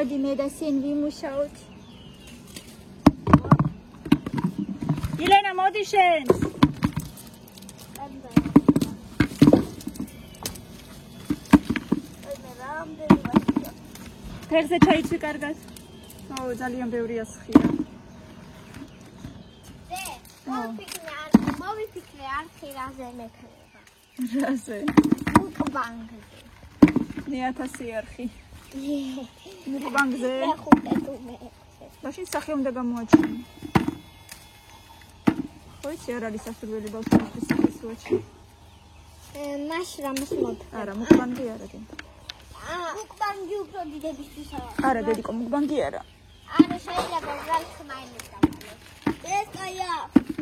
მოდი მე და სენ ვიმუშაოთ. ილენა მოდი შენ. ფერზე ჩაიცვი კარგად. აუ ძალიან ბევრია სხია. მოვიფიქრე არხი რაზე მექნება. რაზე? მუკბანგზე. 1000 არხი. მუკბანგზე? მაშინ სახე უნდა გამოაჩინო. ხო იცი არ არის სასურველი ბავშვისთვის სახეს უაჩინო. მას რამეს მოდ. არა, მუკბანგი არა გენ. მუკბანგი უფრო დიდებისთვისაა. არა, დედიკო, მუკბანგი არა. არა, შეიძლება გალხმაინებს დამალე. ეს კაია.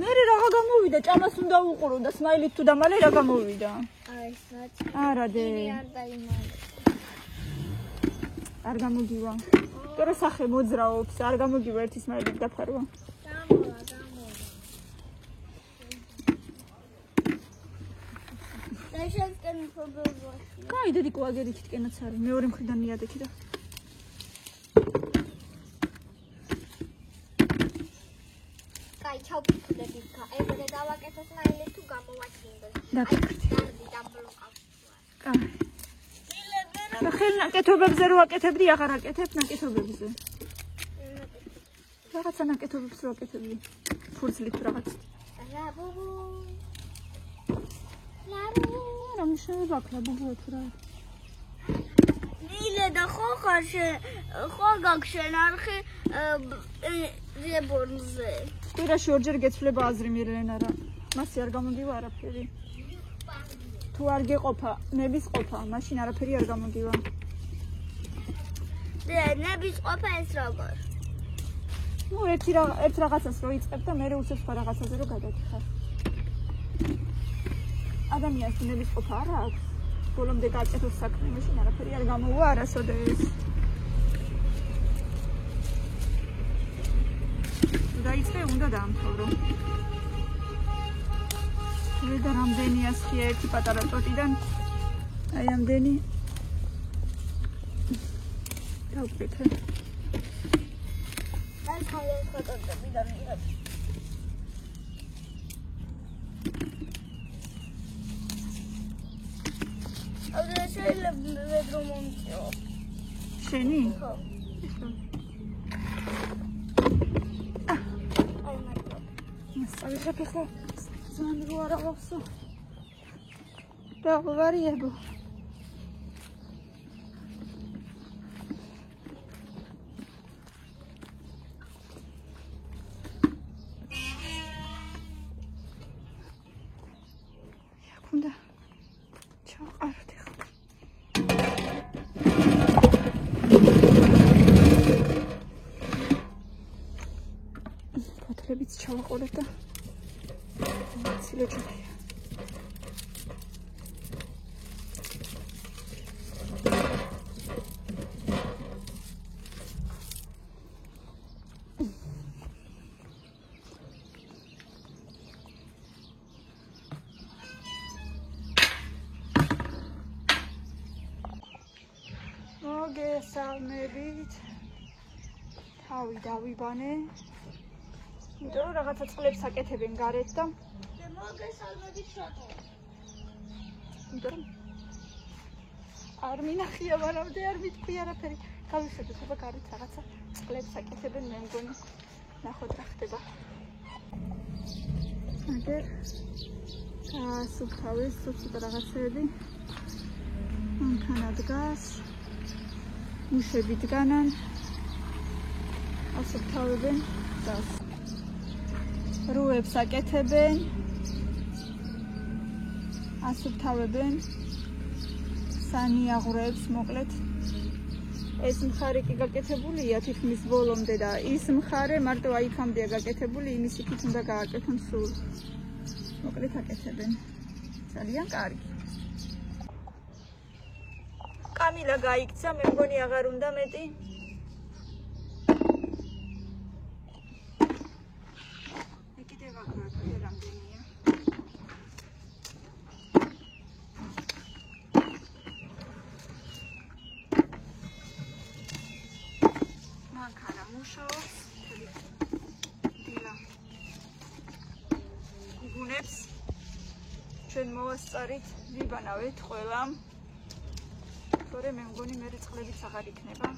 მე რაღა გამოვიდა, ჭამას უნდა უყურო და სმაილით თუ დამალე რა გამოვიდა? აი ესაც. არა, დე. არ დაიმალე. არ გამოგივა. ტორე სახე მოძრაობს, არ გამოგივა ერთი სმაილით დაფარვა. გამოვა. დაიშალკენ პრობლემა. კაი, დედიკო, აგერი თითკენაც არის. მეორე მხრიდან მიადექი და. კაი, ჩავფიქრები ხა. ეგრე დავაკეთოს მაინც თუ გამოვაჩინდეს. დაგეკეთე. დამბლოკავს. კაი. და ხელნაკეთობებზე რო აკეთებდი, აღარ აკეთებ ნაკეთობებზე. რაღაცა ნაკეთობებს რო აკეთებდი. ფურცლით რაღაც. რაბუბუ. რა მიშევა ქლაბუღოთ რა. მილე და ხო გაგშენ არხი ზებონზე. კვირაში ორჯერ გეცვლება აზრი მირენა რა. მასე არ გამოგივა არაფერი. თუ არ გეყოფა, ნების ყოფა, მაშინ არაფერი არ გამოგივა. ნების ყოფა ეს როგორ? ნუ ერთ რაღაცას რო იწყებ და მე უცებ სხვა რაღაცაზე რო გადაგიხარ. ადამიანს ნების ყოფა არ აქვს. ბოლომდე გააკეთოს საქმე, მაშინ არაფერი არ გამოვა არასოდეს. დაიწყე უნდა დაამთავრო. და რამდენია სხია ერთი პატარა ტოტიდან? აი ამდენი. დავკეთე. და ხალხი ხოტები დამიღებ. აუდა შეიძლება ვედრო მომწიო. შენი? ხო. აი მაგა. ისე ხე. ზან რო არა ვახსო. და ვარიებო. yakunda. ჩავყაროთ ახლა. ფოთლებიც ჩავაყოლებ და ცილოჭია. მოგესალმებით. თავი დავიბანე. იმიტომ რომ რაღაცა წყლებს აკეთებენ გარეთ და მოგესალმებით შატო. იმიტომ რომ არ მინახია ვარავდე არ მიტყვი არაფერი. გავიხედოთ აბა გარეთ რაღაცა წყლებს აკეთებენ მე მგონი. ნახოთ რა ხდება. აგერ გასუფთავეს ცოტა რაღაცები. მანქანა დგას. მუშები დგანან. ასუფთავებენ და რუებს აკეთებენ. ასუფთავებენ. სანიაღვრებს მოკლედ. ეს მხარე კი გაკეთებულია თითქმის ბოლომდე და ის მხარე მარტო აიქამდეა გაკეთებული, იმის იქით უნდა გააკეთონ სულ. მოკლედ აკეთებენ. ძალიან კარგი. კამილა გაიქცა, მე მგონი აღარ უნდა მეტი. მანქანა მუშაობს. დილა გუნებს ჩვენ მოვასწარით, ვიბანავეთ ყველამ. თორე მე მგონი მე წყლებიც აღარ იქნება.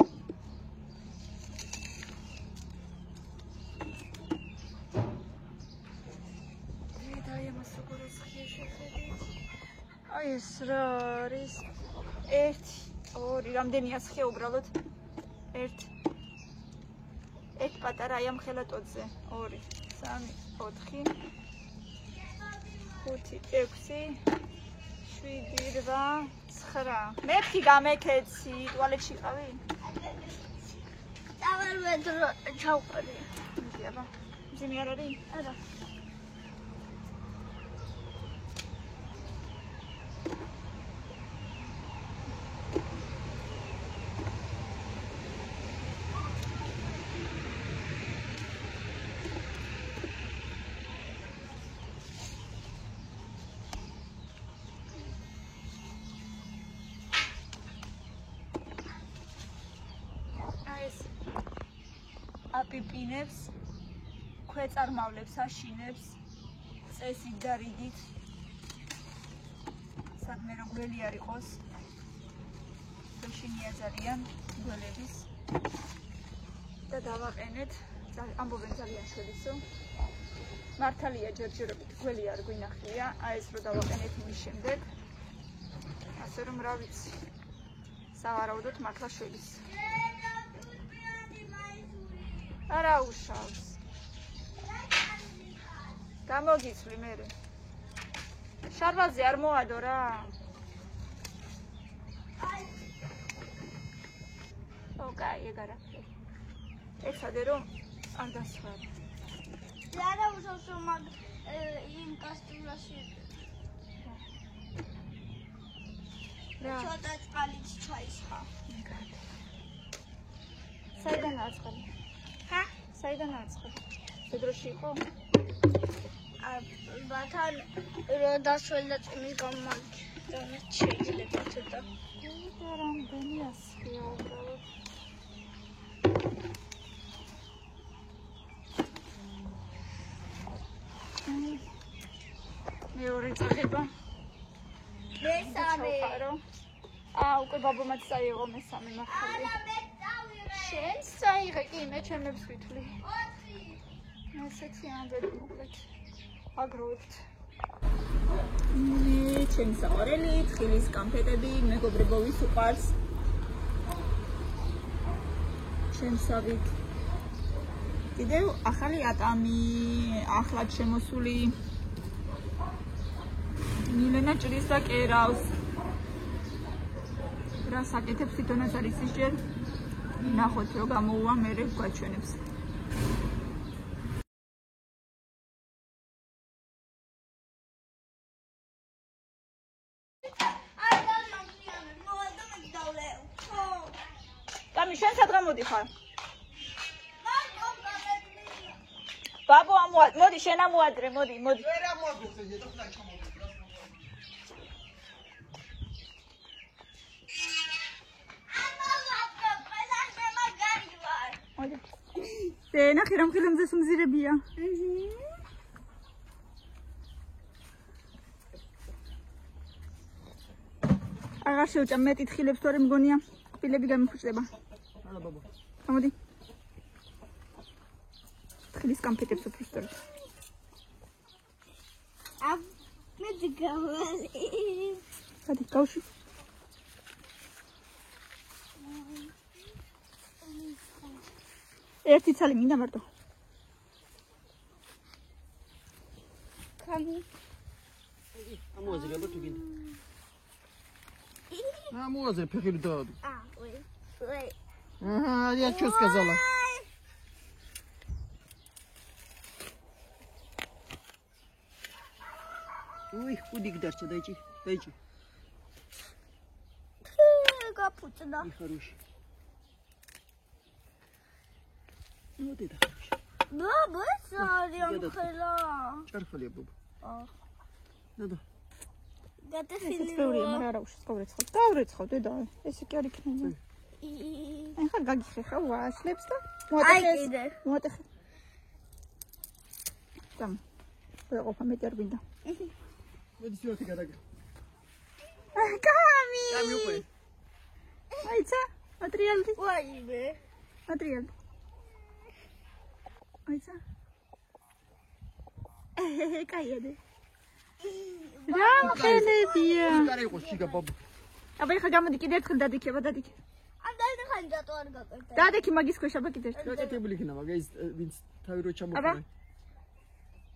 აი ეს რა არის? 1 2 რამდენია სხე უბრალოდ? 1 პატარა აი ამ ხელატოძე 2 3 4 5 6 7 8 9 მეთქი გამეკეცი ტუალეტში ყავი? დავერვედრო ჩავყარი. აბა ძიმი არ არის? არა. აპიპინებს, ქვეწარმავლებს, აშინებს, წესით და რიგით. სადმე რომ გველი არ იყოს. შეშინია ძალიან გველების. და დავაყენეთ, ამბობენ ძალიან შველისო. მართალია ჯერჯერობით გველი არ გვინახია, აი ეს რო დავაყენეთ იმის შემდეგ. ასე რომ რა ვიცი. სავარაუდოდ მართლა შველის. არა უშავს. გამოგიცვლი მერე. შარბაზე არ მოადო რა. ოკაი, ეგ არაფერი. ეცადე რომ არ დასხარ. არა უშავს რომ იმ კასტრულაში. რა? ცოტა წყალიც ჩაისხა. საიდან აწყალი? ხა? საიდან აწყალი? ბედროში იყო? ბათან რო დასველდა წვიმის გამომაგდანა შეიძლება ცოტა. რამდენი ასხია უბრალოდ. მეორე წაღება. მესამე. უკვე ბაბამაც წაიღო მესამე მახალი. შენ წაიღე კი მე ჩემებს ვითვლი. 4. ესეთი ამბები მოკლედ. აგროვებთ. ჩემი საყვარელი თხილის კამფეტები, მეგობრებო ვის უყვარს. ჩემსავით. კიდევ ახალი ატამი, ახლად შემოსული. მილენა ჭრის და კერავს. რა საკეთებს თვითონაც არის ისჯერ. ნახოთ რომ გამოუვა მერე გვაჩვენებს. კამი შენ სად გამოდიხარ? ბაბო მოდი შენ ამოადრე, მოდი. ვერ ამოადრე, ზედახლა ჩამოდი. ნახე რომ ხილემზე სუმზირებია. აღარ შევჭამ მეტი თხილებს თორე მგონია კბილები გამიფუჭდება. არა ბაბა. გამოდი. თხილის კამფეტებს უბრალოდ. მე დგავალი. ადი გავში. ერთი ცალი მინდა მარტო. კამი. ამოაზრება თუ გინდა. ამოაზრე ფეხები დავადო. ой. Ага, я что сказала? Ой, кудик дарча, дайте. Капуцина. И хороший. Вот это хороший. Баба, сарям хела. Чархали, баба. Да. Гата ეს ბევრია, მაგრამ არა უშავს, გავრეცხავ, დედა, ესე კი არ იქნება. ეხა გაგიხეხა ვაშლებს და მოატეხე. დამ. ვეყოფა მეტი არ გვინდა. მოდი სიოთი გადაგა. კამი. კამი უკვე. აიცა, ატრიალდი. ვაიმე. ატრიალდი. აიცა. კაიადე. რამხელებია. კარი იყო შიგა ბაბა. აბა ეხა გამოდი კიდე ერთხელ დადიქება, დადიქე. ამ დაიხან დატო არ გაკეთე. დადიქი მაგის ქვეშ აბა კიდე ერთხელ. გაკეთებული იქნება, მაგა ის ვინც თავი რო ჩამოყარა.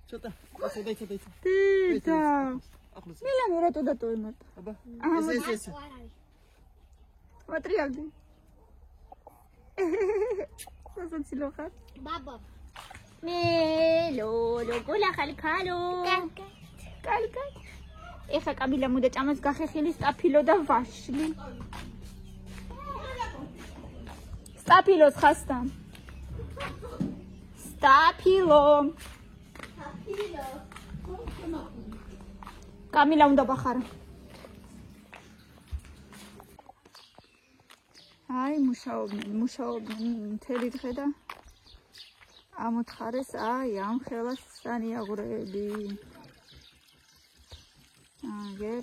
ცოტა, ცოტა. დედა. ახლოს. მილანი რატო დატოვე მარტო? აბა. ეს. მატრიალდი. სასაცილო ხარ? ბაბა. მელო, ლოგოლა ხალხალო. კალკა. ეხა კაბილა მოდა ჭამას გახეხილი სტაფილო და ვაშლი. სტაფილოს ხასთან. სტაფილო. კამილა უნდა ბახარა. აი მუშაობდნენ მთელი დღე და ამოთხარეს აი ამ ხელას სანიაღვრები. აგერ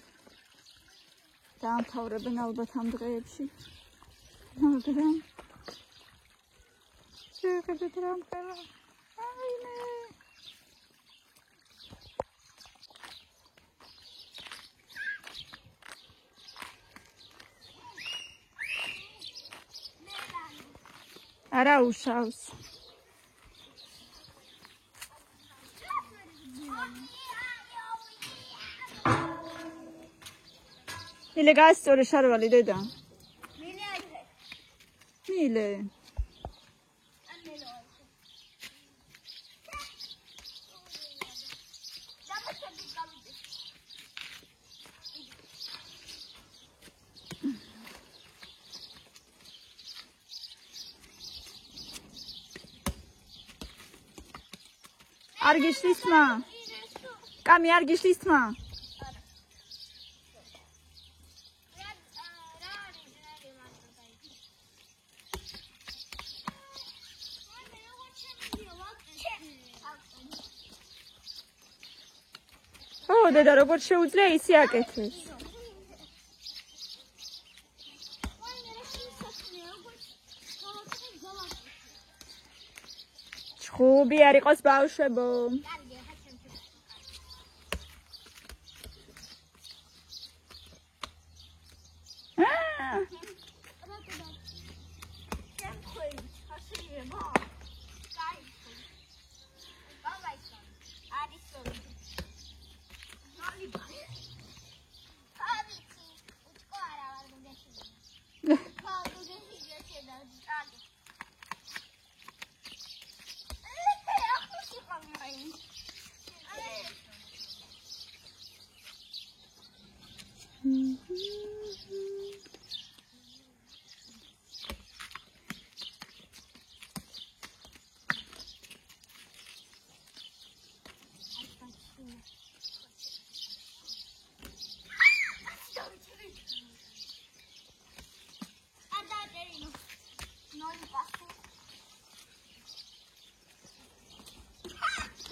დაამთავრებენ ალბათ ამ დღეებში. მაგრამ შეხედეთ რა მყელა. აიმე. არა უშავს. მილე გასწორე შარვალი დედა. მილე. არ გიშლის თმა? კამი არ გიშლის თმა? ო დედა როგორ შეუძლია ისი აკეთეს? ჩხუბი არ იყოს ბავშვებო.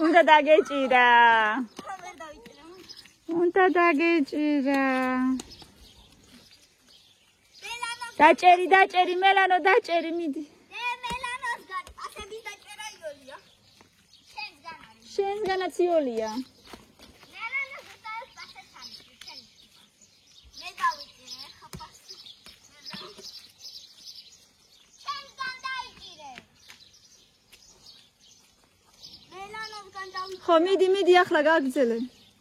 უნდა დაგეჭირა. უნდა დაგეჭირა. დაჭერი მელანო დაჭერი მიდი. მელანოს გან ასები დაჭერა იოლია. შენსგანაც იოლია. მელანოს დაეს პასეთანი. მე გავიჭირე ხაფასი. შენსგან დაიჭირე. მელანოს გან დავიჭირე. ხო მიდი ახლა გაგძელე.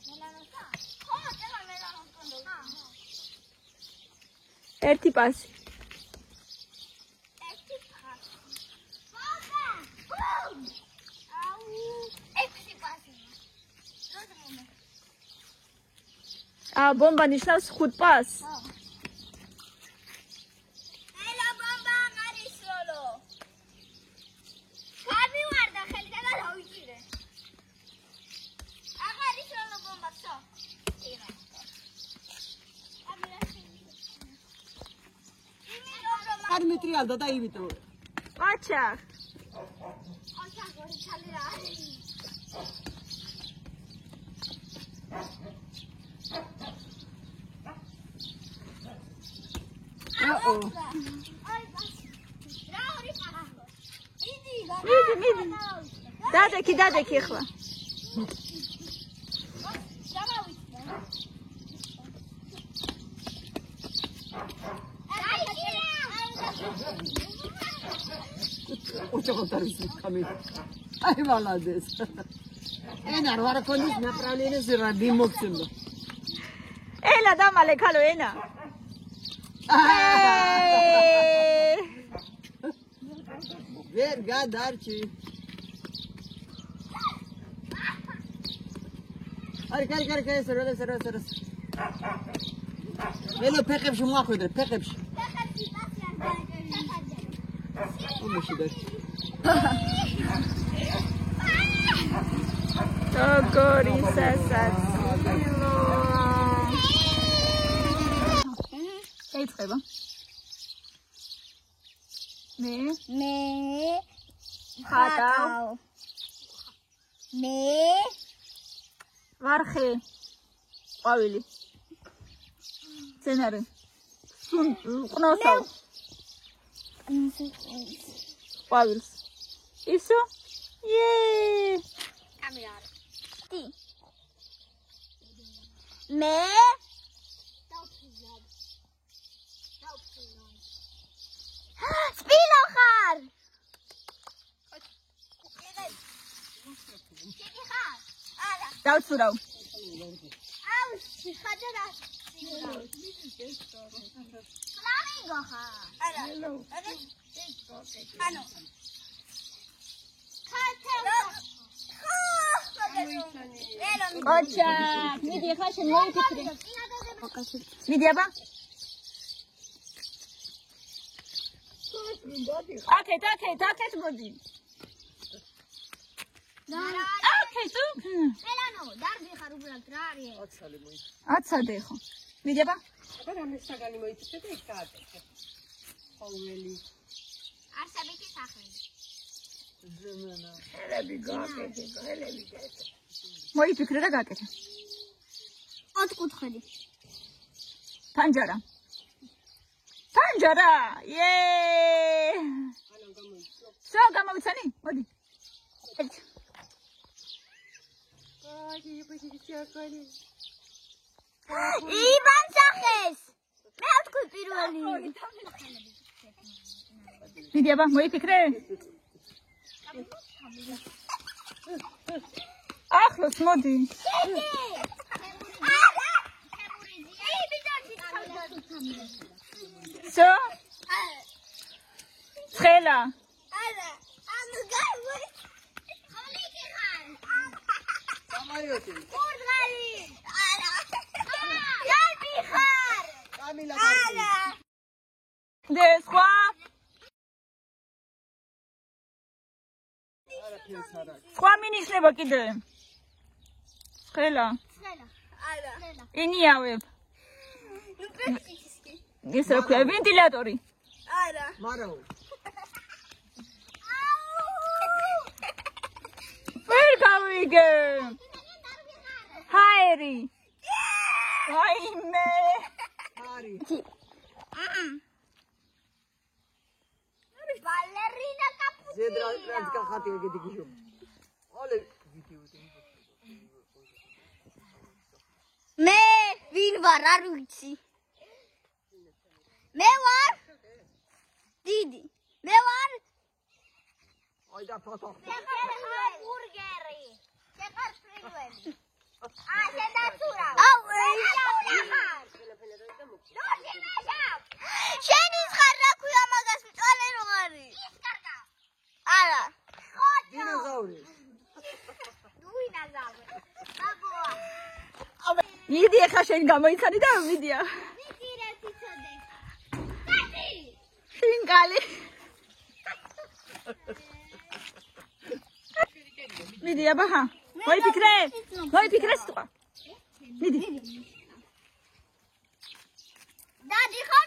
მელანოსა? ხო წელა მელანოს გან დავიჭირე. ერთი პასი. ბომბა ნიშნავს 5 პასს. ელა ბომბა არის სოლო. გამივარდა ხელი და დავიჭირე. აღარი სოლო ბომბასო. იღა. არ მეტრი მიალდა და იმიტომ. ოჩახ. მიდი. დადექი ახლა. Uçakotariz kamil. Ay malades. Enar var konis направление ради моксиndo. Ela damale khalo ena. Ver gadarchi. Kar, sara. Melo peqebshi moakhvedre, peqebshi. Როგორი სასაცილო. ეიწყება. მე ხატავ. მე ვარხე. ყვავილი. სცენარი. ყნოსავ. ყვავილს. ისო? კამერა. ტი. მე სპილო ხარ. ჩიკი ხარ. არა. დავცურავ. აუ, ხაჯარა. ფლამინგო ხარ. არა. ანუ. ოჩა, მიდი ხა შენ მოიფიქრე. მიდი აბა. აკეთ მოდი. აკეთ. ელანო, დარბი ხარ უბრალოდ რა არის? Atsali moi. აცადე ხო. მიდი აბა. Აბა მე საგანი მოიწე და იქ გააკეთე. ყოველი. არსებითი სახელი. ზემენა. ელები გააკეთე. მოიფიქრე და გააკეთე. ოთხკუთხედი. ფანჯარა. სო გამოვიცანი? მოდი. იბან სახეს. მე ვთქვი პირველი. მიდი აბა, მოიფიქრე. ახლოს მოდი. სო? ცხელა. არა. ანუ გაიგე. ხოლიკი ხარ. Samarioti. კურდღარი. არა. დარბი ხარ. Kamila. არა. და სხვა? Ara piesara. სხვა მინიშნება კიდე. ცხელა. ცხელა. არა. ინიავებ. ნუ პეცისკი. ეს რა ქვია, ვენტილატორი. არა. Marau. ვერ გავიგე. ჰაერი. ვაიმე. Hari. ბალერინა კაპუჩინო. Zedra razga khati egedi gishom. Ole video te. მე ვინ ვარ არ ვიცი. მე ვარ დიდი. მე ვარ Ay da foto. ბურგერი. შეხარ ფრინველი. შენ დაცურავ. აუ, შენ ის ხარ რა ქვია მაგას მწვალე რო არის. ის კარგა. არა. Dinozauri. დუინაზავრი. ბაბუა. მიდი ახლა შენ გამოიცანი და ვიდეო. მიდი რა თვითონდე. კაცი. შინკალი. მიდი აბა ხა. მოიფიქრე სიტყვა. მიდი. დადი ხარ?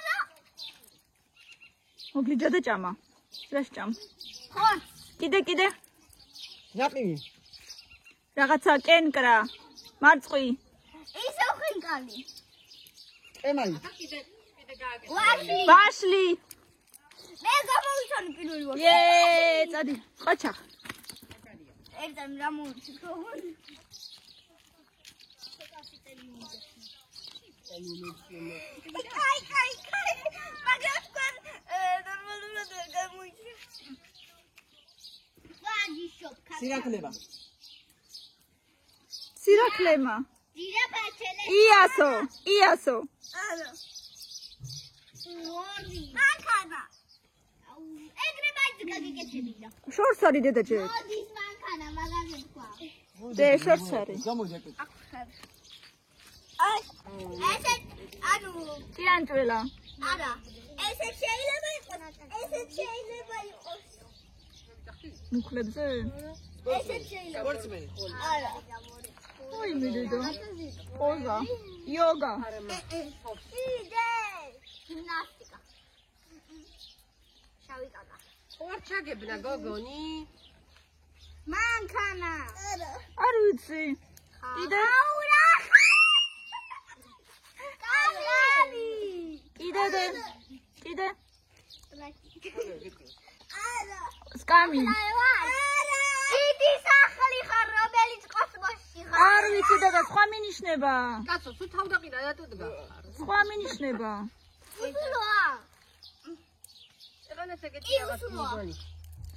მოგლიჯა და ჭამა. რას ჭამ? ხორცს. კიდე. ნაყინი. რაღაცა კენკრა. მარწყვი. ისევ ხინკალი. ემალი. ვაშლი. მე გამოვიცანი პირველი ვარ. წადი. ყოჩა. ერთად რა მოვიციქო? კაი. მაგრამ თქვენ ნორმალურად გამოიჩინეთ. ვაგიშობ ხარ. სირაქლემა. დირა ბაჩელე. იასო. არა. მოდი. მანქანა. ეგრე მაინც გაგიკეთებინა. შორს არის დედა ჯერ. მოდის მანქანა მაგაზე თქვა. დე შორს არის. გამოჯეკე. ესე ანუ ტიანჭველა. არა. ესე შეიძლება იყოს. მუხლებზე? ესე შეიძლება. სპორტსმენი. არა. ой მიდედო. პოზა. იოგა. იდე. გიმნასტიკა. შავი კაკა. ხوار ჩაგებნა გოგონი. მანქანა. არ ვიცი. კიდე. აურა. კაღალი. კიდე. არა. სკამი. დიდი სახლი ხარ, რომელიც კოსმოსში ხარ. არ ვიცი დედა, სხვა მინიშნება. კაცო, თუ თავდაყირა რატოდგა? სხვა მინიშნება. უსულოა. ეგანაც ეგეთი კი, რაღაც უსულოა. მოგონი.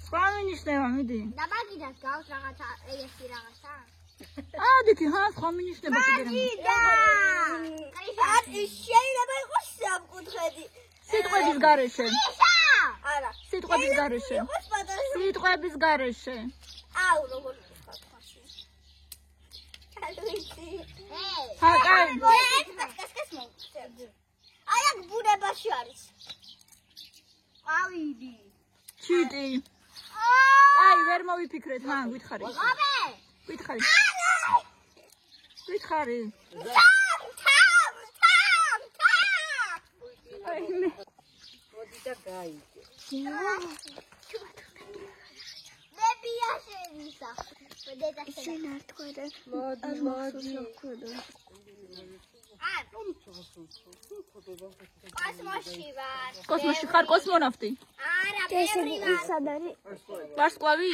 სხვა მინიშნება, მიდი. და მაგიდას გავს რაღაცა ესეთი რაღაცა. დიგი, სხვა მინიშნება კიდე. მაგიდა. შეიძლება იყოს სამკუთხედი. სიტყვების გარეშე. არა. სიტყვების გარეშე. იყოს პატარა. სიტყვების გარეშე. აუ, როგორ ვთქვი. ჩალვიცი. კაი. კასკას მოვწევ. აი აქ ბუნებაში არის. ავიდი. ჩიტი. ვერ მოვიფიქრეთ, გითხარი. აბე. გითხარი. მოდი და გაიგე. მე ბიაშენისა. მოდი. კოსმოსში ვარ. კოსმოსში ხარ კოსმონავტი. არა, ბევრი ვარ. ვარსკვლავი?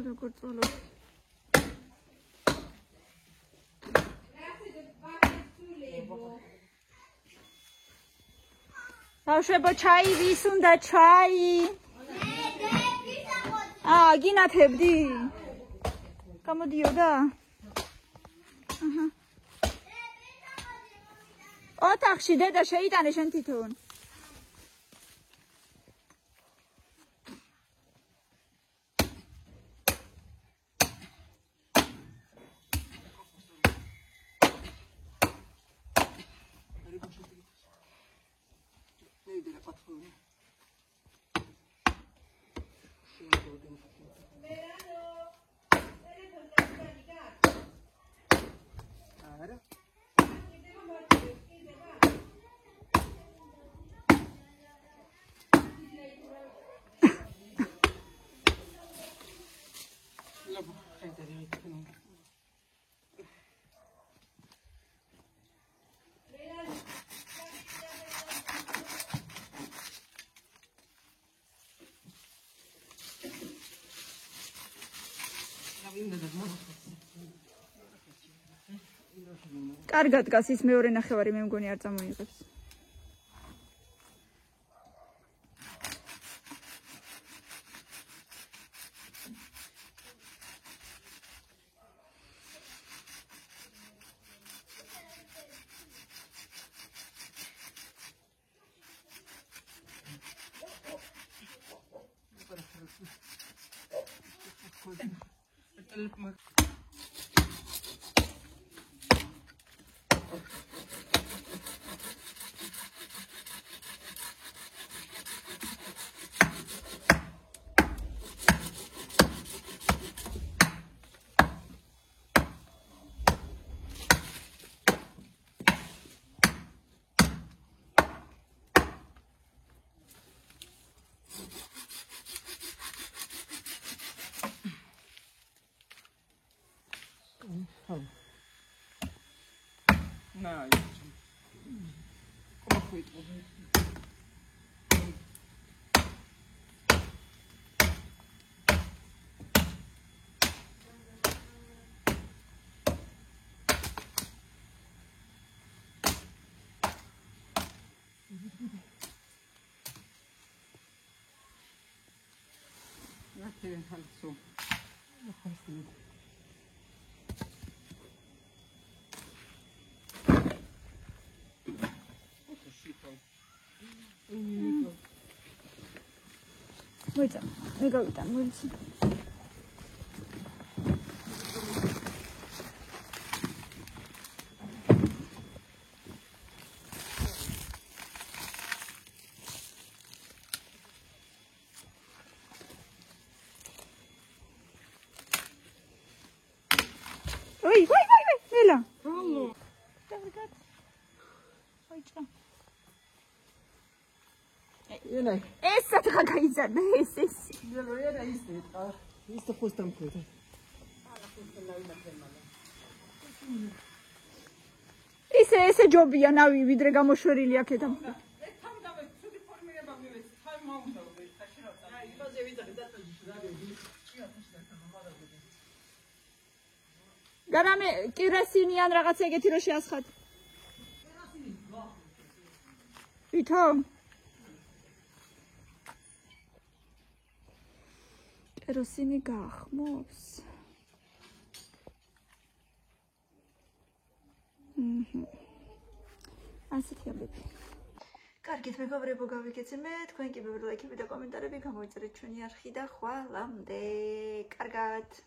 როგორ წვალო. ბავშვებო, ჩაი ვის უნდა ჩაი? გინათებდი? გამოდიოდა? ოთახში დედა შეიტანე შენ თვითონ. კარგად გას ის მეორე ნახევარი მე მგონი არ წამოიღებს. მოიცა მე გავიტან მოიცი Ой, Нелла. Алло. Მოიცა ენა ეს სათხა გაიზარდა ეს ენა ის და ხოსტამ ხოთა ესე ჯობია ნავი ვიდრე გამოშვერილი აქედან გარამე კირასინი ან რაღაც ეგეთი რო შეასხათ ვითომ კეროსინი გაახმობს ასეთი ამბები კარგით მეგობრებო გავიქეცე მე თქვენ კი ბევრი ლაიქები და კომენტარები გამოიწერეთ ჩვენი არხი და ხვალამდე კარგად